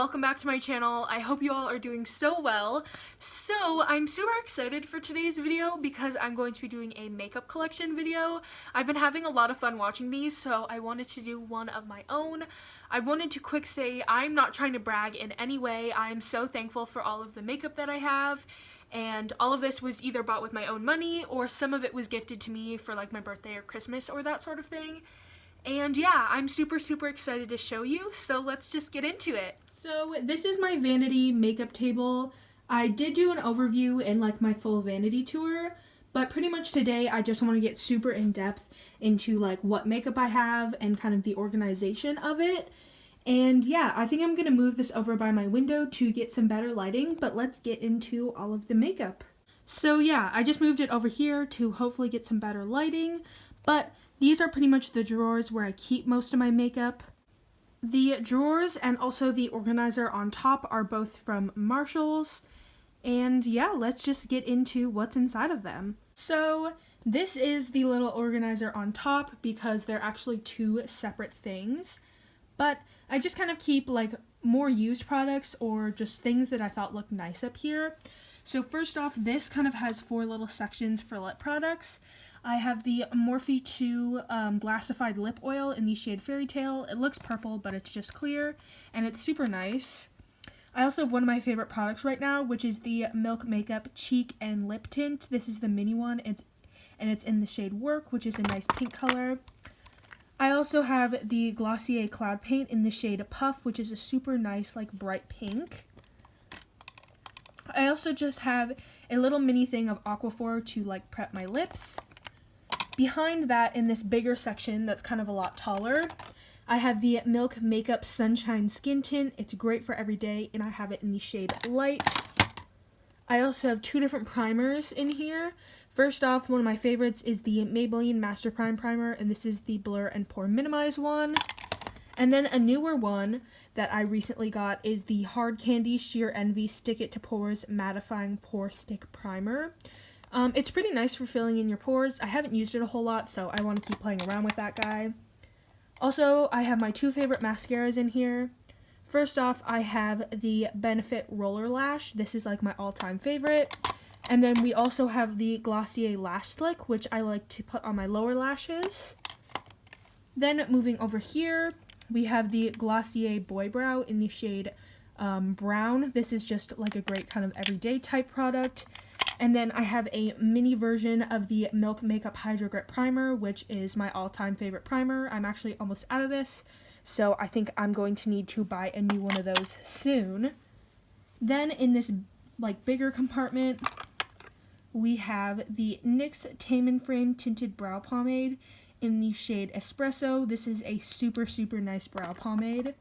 welcome back to my channel. I hope you all are doing so well. So I'm super excited for today's video because I'm going to be doing a makeup collection video. I've been having a lot of fun watching these, so I wanted to do one of my own. I wanted to quick say I'm not trying to brag in any way. I'm so thankful for all of the makeup that I have, and all of this was either bought with my own money or some of it was gifted to me for like my birthday or Christmas or that sort of thing. And yeah, I'm super excited to show you, so let's just get into it. So this is my vanity makeup table. I did do an overview in like my full vanity tour, but pretty much today I just want to get super in depth into like what makeup I have and kind of the organization of it. And yeah, I think I'm going to move this over by my window to get some better lighting, but let's get into all of the makeup. So yeah, I just moved it over here to hopefully get some better lighting, but these are pretty much the drawers where I keep most of my makeup. The drawers and also the organizer on top are both from Marshall's. And yeah, let's just get into what's inside of them. So this is the little organizer on top because they're actually two separate things. But I just kind of keep like more used products or just things that I thought looked nice up here. So first off, this kind of has four little sections for lip products. I have the Morphe 2 glassified lip oil in the shade Fairy Tale. It looks purple, but it's just clear, and it's super nice. I also have one of my favorite products right now, which is the Milk Makeup Cheek and Lip Tint. This is the mini one, and it's in the shade Work, which is a nice pink color. I also have the Glossier Cloud Paint in the shade Puff, which is a super nice, like, bright pink. I also just have a little mini thing of Aquaphor to, like, prep my lips. Behind that, in this bigger section that's kind of a lot taller, I have the Milk Makeup Sunshine Skin Tint. It's great for every day, and I have it in the shade Light. I also have two different primers in here. First off, one of my favorites is the Maybelline Master Prime Primer, and this is the Blur and Pore Minimize one. And then a newer one that I recently got is the Hard Candy Sheer Envy Stick It to Pores Mattifying Pore Stick Primer. It's pretty nice for filling in your pores. I haven't used it a whole lot, so I want to keep playing around with that guy. Also, I have my two favorite mascaras in here. First off, I have the Benefit Roller Lash. This is like my all-time favorite. And then we also have the Glossier Lash Slick, which I like to put on my lower lashes. Then moving over here, we have the Glossier Boy Brow in the shade Brown. This is just like a great kind of everyday type product. And then I have a mini version of the Milk Makeup Hydro Grip Primer, which is my all-time favorite primer. I'm actually almost out of this, so I think I'm going to need to buy a new one of those soon. Then in this like bigger compartment, we have the NYX Tame and Frame Tinted Brow Pomade in the shade Espresso. This is a super nice brow pomade.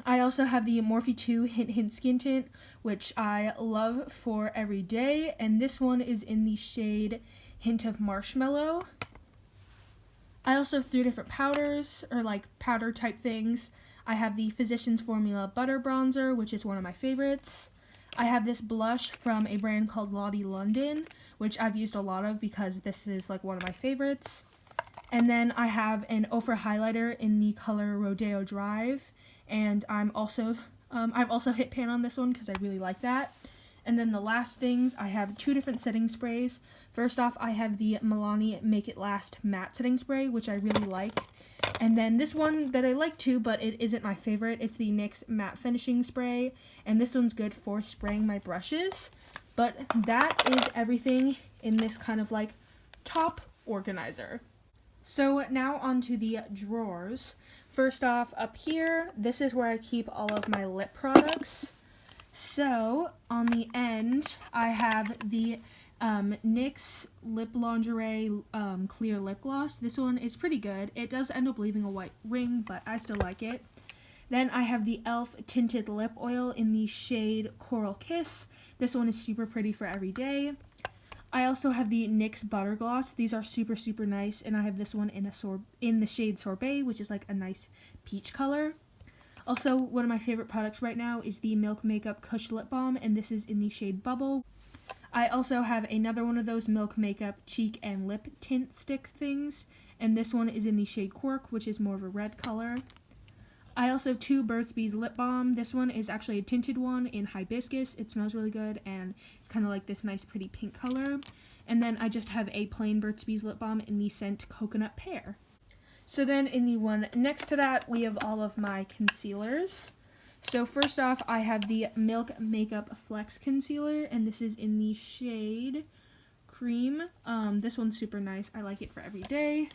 I also have the Morphe 2 Hint Hint Skin Tint, which I love for every day, and this one is in the shade Hint of Marshmallow. I also have three different powders, or like powder type things. I have the Physicians Formula Butter Bronzer, which is one of my favorites. I have this blush from a brand called Lottie London, which I've used a lot of because this is like one of my favorites. And then I have an Ofra highlighter in the color Rodeo Drive. And I've also hit pan on this one because I really like that. And then the last things, I have two different setting sprays. First off, I have the Milani Make It Last Matte Setting Spray, which I really like. And then this one that I like too, but it isn't my favorite. It's the NYX Matte Finishing Spray. And this one's good for spraying my brushes. But that is everything in this kind of like top organizer. So now onto the drawers. First off, up here, this is where I keep all of my lip products. So on the end, I have the NYX Lip Lingerie Clear Lip Gloss. This one is pretty good. It does end up leaving a white ring, but I still like it. Then I have the e.l.f. Tinted Lip Oil in the shade Coral Kiss. This one is super pretty for every day. I also have the NYX Butter Gloss. These are super nice, and I have this one in the shade Sorbet, which is like a nice peach color. Also, one of my favorite products right now is the Milk Makeup Kush Lip Balm, and this is in the shade Bubble. I also have another one of those Milk Makeup Cheek and Lip Tint Stick things, and this one is in the shade Cork, which is more of a red color. I also have two Burt's Bees lip balm. This one is actually a tinted one in hibiscus. It smells really good, and it's kind of like this nice pretty pink color. And then I just have a plain Burt's Bees lip balm in the scent Coconut Pear. So then in the one next to that, we have all of my concealers. So first off, I have the Milk Makeup Flex Concealer, and this is in the shade Cream. This one's super nice. I like it for every day.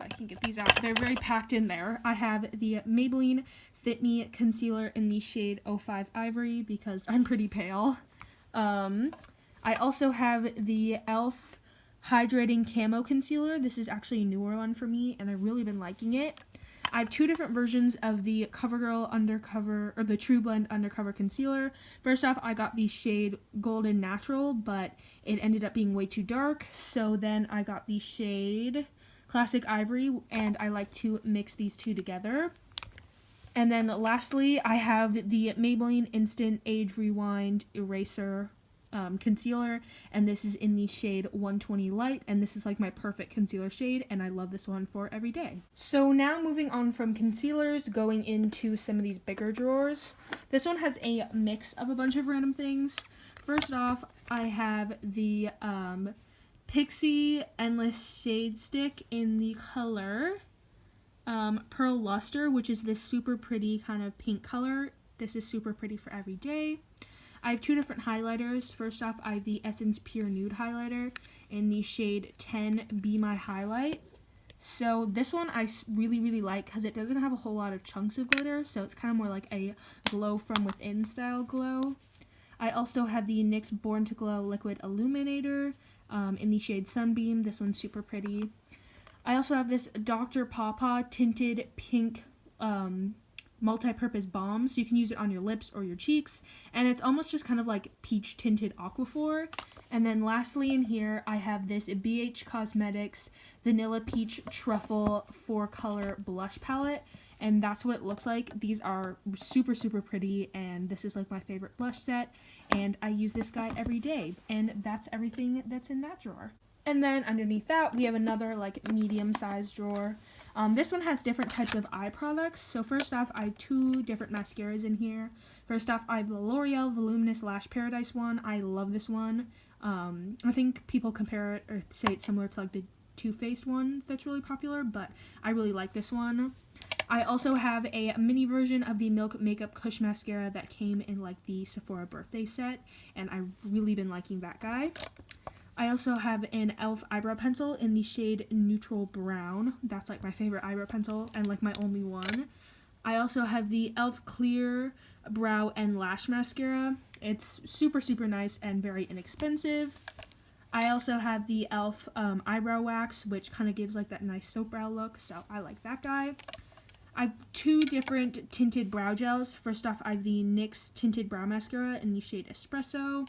If I can get these out, they're very packed in there. I have the Maybelline Fit Me Concealer in the shade 05 Ivory because I'm pretty pale. I also have the e.l.f. Hydrating Camo Concealer. This is actually a newer one for me, and I've really been liking it. I have two different versions of the CoverGirl Undercover, or the True Blend Undercover Concealer. First off, I got the shade Golden Natural, but it ended up being way too dark, so then I got the shade Classic Ivory, and I like to mix these two together. And then lastly, I have the Maybelline Instant Age Rewind Eraser concealer, and this is in the shade 120 Light, and this is like my perfect concealer shade, and I love this one for every day. So now moving on from concealers, going into some of these bigger drawers. This one has a mix of a bunch of random things. First off, I have the Pixie Endless Shade Stick in the color Pearl Luster, which is this super pretty kind of pink color. This is super pretty for every day. I have two different highlighters. First off, I have the Essence Pure Nude highlighter in the shade 10 Be My Highlight. So this one I really, really like because it doesn't have a whole lot of chunks of glitter, so it's kind of more like a glow from within style glow. I also have the NYX Born to Glow Liquid Illuminator in the shade Sunbeam. This one's super pretty. I also have this Dr. Pawpaw tinted pink multi-purpose balm, so you can use it on your lips or your cheeks, and it's almost just kind of like peach tinted aquaphor. And then lastly in here, I have this BH Cosmetics Vanilla Peach Truffle 4-color blush palette, and that's what it looks like. These are super, super pretty, and this is like my favorite blush set, and I use this guy every day, and that's everything that's in that drawer. And then underneath that, we have another like medium-sized drawer. This one has different types of eye products. So first off, I have two different mascaras in here. First off, I have the L'Oreal Voluminous Lash Paradise one. I love this one. I think people compare it or say it's similar to like the Too Faced one that's really popular, but I really like this one. I also have a mini version of the Milk Makeup Kush Mascara that came in like the Sephora birthday set, and I've really been liking that guy. I also have an e.l.f. eyebrow pencil in the shade Neutral Brown. That's like my favorite eyebrow pencil and like my only one. I also have the e.l.f. Clear Brow and Lash Mascara. It's super, super nice and very inexpensive. I also have the e.l.f. Eyebrow Wax, which kind of gives like that nice soap brow look, so I like that guy. I have two different tinted brow gels. First off, I have the NYX Tinted Brow Mascara in the shade Espresso.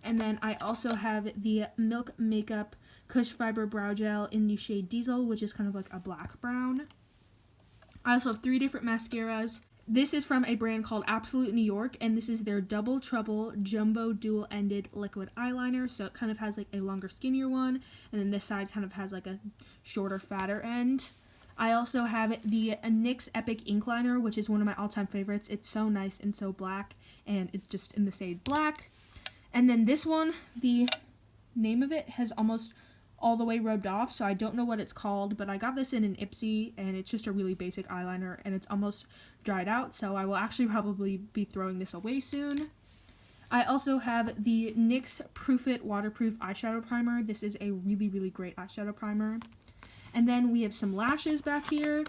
And then I also have the Milk Makeup Kush Fiber Brow Gel in the shade Diesel, which is kind of like a black brown. I also have three different mascaras. This is from a brand called Absolute New York, and this is their Double Trouble Jumbo Dual-Ended Liquid Eyeliner. So it kind of has like a longer, skinnier one, and then this side kind of has like a shorter, fatter end. I also have the NYX Epic Ink Liner, which is one of my all-time favorites. It's so nice and so black, and it's just in the shade black. And then this one, the name of it has almost all the way rubbed off, so I don't know what it's called, but I got this in an Ipsy, and it's just a really basic eyeliner, and it's almost dried out, so I will actually probably be throwing this away soon. I also have the NYX Proof It Waterproof Eyeshadow Primer. This is a really, really great eyeshadow primer. And then we have some lashes back here.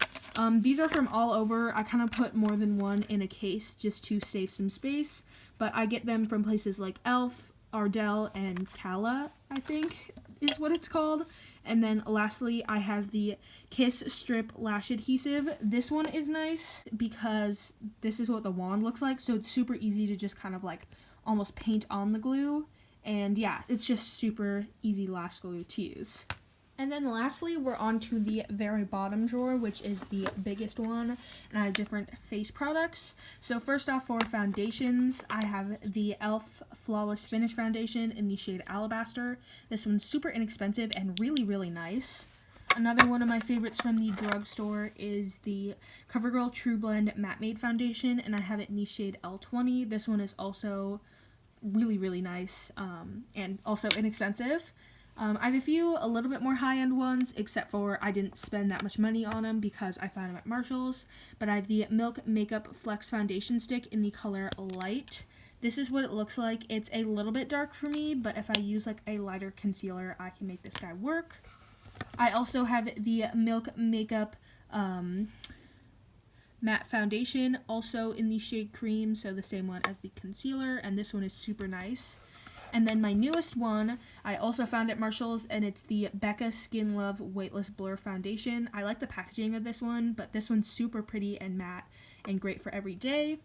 These are from all over. I kind of put more than one in a case just to save some space, but I get them from places like e.l.f., Ardell, and Cala, I think is what it's called. And then lastly, I have the Kiss Strip Lash Adhesive. This one is nice because this is what the wand looks like, so it's super easy to just kind of like almost paint on the glue. And yeah, it's just super easy lash glue to use. And then lastly, we're on to the very bottom drawer, which is the biggest one, and I have different face products. So first off, for foundations, I have the e.l.f. Flawless Finish Foundation in the shade Alabaster. This one's super inexpensive and really, really nice. Another one of my favorites from the drugstore is the CoverGirl True Blend Matte Made Foundation, and I have it in the shade L20. This one is also really, really nice, and also inexpensive. I have a few a little bit more high-end ones, except for I didn't spend that much money on them because I found them at Marshall's. But I have the Milk Makeup Flex Foundation Stick in the color Light. This is what it looks like. It's a little bit dark for me, but if I use like a lighter concealer, I can make this guy work. I also have the Milk Makeup Matte Foundation, also in the shade Cream, so the same one as the concealer, and this one is super nice. And then my newest one, I also found at Marshall's, and it's the Becca Skin Love Weightless Blur Foundation. I like the packaging of this one, but this one's super pretty and matte and great for every day.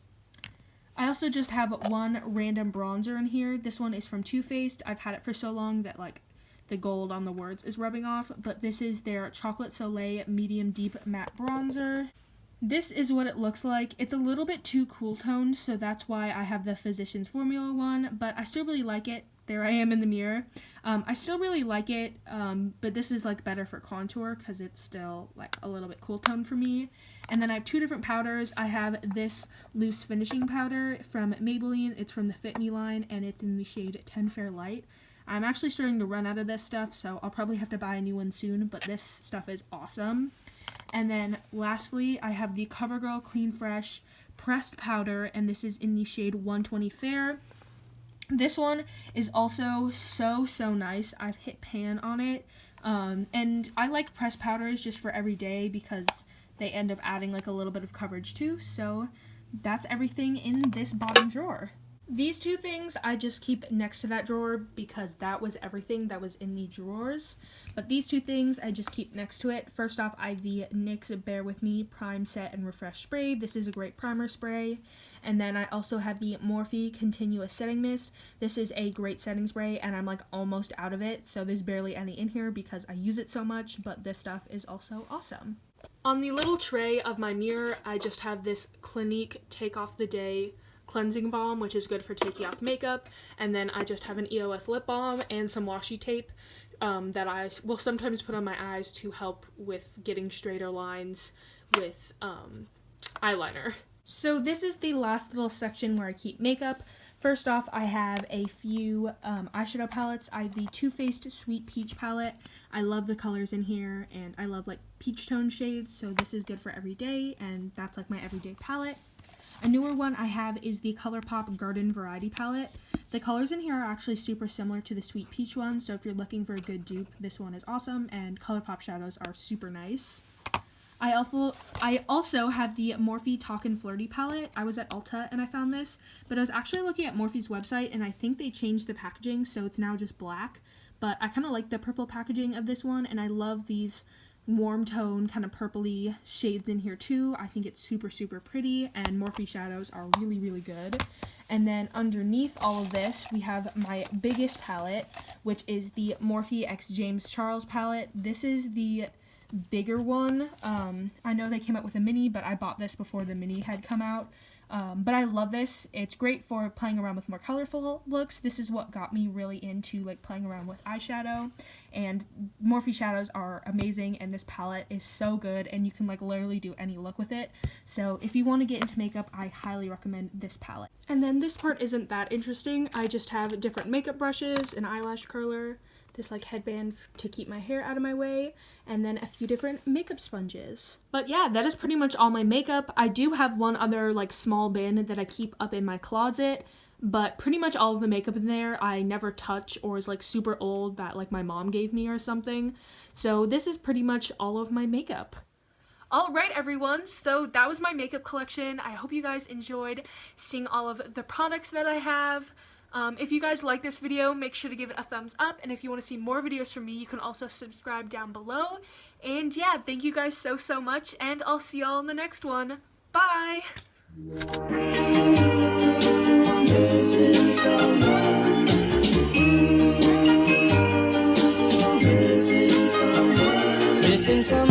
I also just have one random bronzer in here. This one is from Too Faced. I've had it for so long that like the gold on the words is rubbing off, but this is their Chocolate Soleil Medium Deep Matte Bronzer. This is what it looks like. It's a little bit too cool toned, so that's why I have the Physicians Formula one, but I still really like it. There I am in the mirror. I still really like it, but this is like better for contour because it's still like a little bit cool toned for me. And then I have two different powders. I have this loose finishing powder from Maybelline. It's from the Fit Me line, and it's in the shade 10 Fair Light. I'm actually starting to run out of this stuff, so I'll probably have to buy a new one soon, but this stuff is awesome. And then lastly, I have the CoverGirl Clean Fresh Pressed Powder, and this is in the shade 120 Fair. This one is also so nice. I've hit pan on it, and I like pressed powders just for every day because they end up adding like a little bit of coverage too. So that's everything in this bottom drawer. These two things I just keep next to that drawer because that was everything that was in the drawers. But these two things I just keep next to it. First off, I have the NYX Bear With Me Prime Set and Refresh Spray. This is a great primer spray. And then I also have the Morphe Continuous Setting Mist. This is a great setting spray, and I'm like almost out of it, so there's barely any in here because I use it so much, but this stuff is also awesome. On the little tray of my mirror, I just have this Clinique Take Off the Day cleansing balm, which is good for taking off makeup, and then I just have an EOS lip balm and some washi tape that I will sometimes put on my eyes to help with getting straighter lines with eyeliner. So this is the last little section where I keep makeup. First off, I have a few eyeshadow palettes. I have the Too Faced Sweet Peach palette. I love the colors in here, and I love like peach tone shades, so this is good for every day, and that's like my everyday palette. A newer one I have is the ColourPop Garden Variety palette. The colors in here are actually super similar to the Sweet Peach one, so if you're looking for a good dupe, this one is awesome, and ColourPop shadows are super nice. I also have the Morphe Talkin' Flirty palette. I was at Ulta and I found this, but I was actually looking at Morphe's website, and I think they changed the packaging, so it's now just black. But I kind of like the purple packaging of this one, and I love these warm tone kind of purpley shades in here too. I think it's super pretty, and Morphe shadows are really good. And then underneath all of this we have my biggest palette, which is the Morphe x James Charles palette. This is the bigger one. I know they came out with a mini, but I bought this before the mini had come out. But I love this. It's great for playing around with more colorful looks. This is what got me really into like playing around with eyeshadow, and Morphe shadows are amazing, and this palette is so good, and you can like literally do any look with it. So if you want to get into makeup, I highly recommend this palette. And then this part isn't that interesting. I just have different makeup brushes, an eyelash curler, this like headband to keep my hair out of my way, and then a few different makeup sponges. But yeah, that is pretty much all my makeup. I do have one other like small bin that I keep up in my closet, but pretty much all of the makeup in there I never touch or is like super old that like my mom gave me or something. So this is pretty much all of my makeup. Alright everyone, so that was my makeup collection. I hope you guys enjoyed seeing all of the products that I have. If you guys like this video, make sure to give it a thumbs up, and if you want to see more videos from me, you can also subscribe down below. And yeah, thank you guys so much, and I'll see y'all in the next one. Bye! Missing someone.